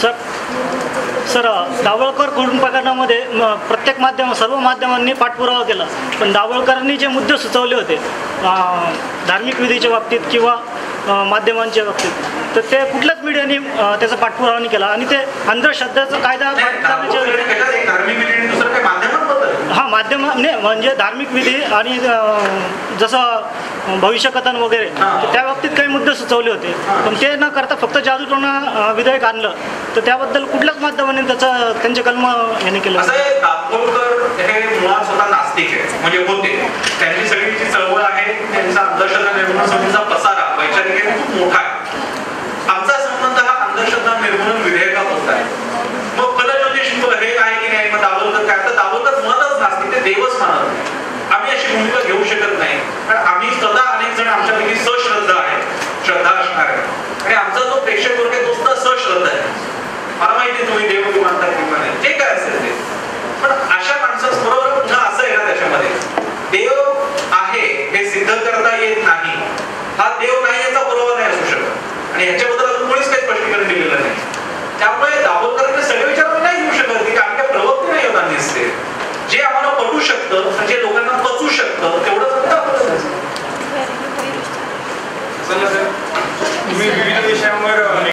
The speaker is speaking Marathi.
सर सर दाभोळकर खून प्रकरणामध्ये प्रत्येक सर्व माध्यमांनी पाठपुरावा केला, पण दाभोळकरांनी जे मुद्दे सुचवले होते धार्मिक विधीच्या बाबतीत किंवा माध्यमांच्या बाबतीत, तर ते कुठल्याच मीडियाने त्याचा पाठपुरावा नाही केला आणि ते अंधश्रद्धेचा कायदा माध्यम म्हणजे धार्मिक विधी आणि जसं भविष्यकथन वगैरे त्या बाबतीत काही मुद्दे सुचवले होते, पण ते न करता फक्त जादूटोणा विधेयक आणलं, तर त्याबद्दल कुठल्याच माध्यमाने त्यांचे कलम याने केलं. दाभोळकर हे मुळात स्वतः नास्तिक आहे, म्हणजे होते. त्यांची सगळी जी चळवळ आहे त्यांचा अंधश्रद्धा निर्मूलन समितीचा पसारा वैचारिक खूप मोठा आहे. आमचा संबंध हा अंधश्रद्धा निर्मूलन विधेयकापुरता आहे. मग फलज्योतिष हे आहे की नाही, मग दाभोळकर काय, तर दाभोळकर मुळातच नास्तिक, ते देवच मानत. आम्ही अशी भूमिका घेऊ शकत नाही, कारण आम्ही स्वतः अनेक जण आमच्यापैकी सश्रद्धा आहे, श्रद्धा असणार आहे, आणि आमचा जो प्रेक्षक वर्ग आहे तो सुद्धा सश्रद्धा आहे. मला माहिती तुम्ही देव मानता किंवा नाही, जे काय असेल ते, पण अशा माणसाबरोबर पुन्हा असं आहे ना, त्याच्यामध्ये देव आहे हे सिद्ध करता येत नाही, हा देव नाही याचा पुरावा नाही असू शकत, आणि ह्याच्याबद्दल अजून कोणीच काही स्पष्टीकरण दिलेलं नाही. त्यामुळे दाभोळकरांचे सगळे विचार नाही घेऊ शकत की आमच्या प्रवक्ते नाही होता दिसते, जे आम्हाला पटू शकतं, म्हणजे लोकांना पचू शकतं तेवढंच दाखवलं. तुम्ही विविध विषयांवर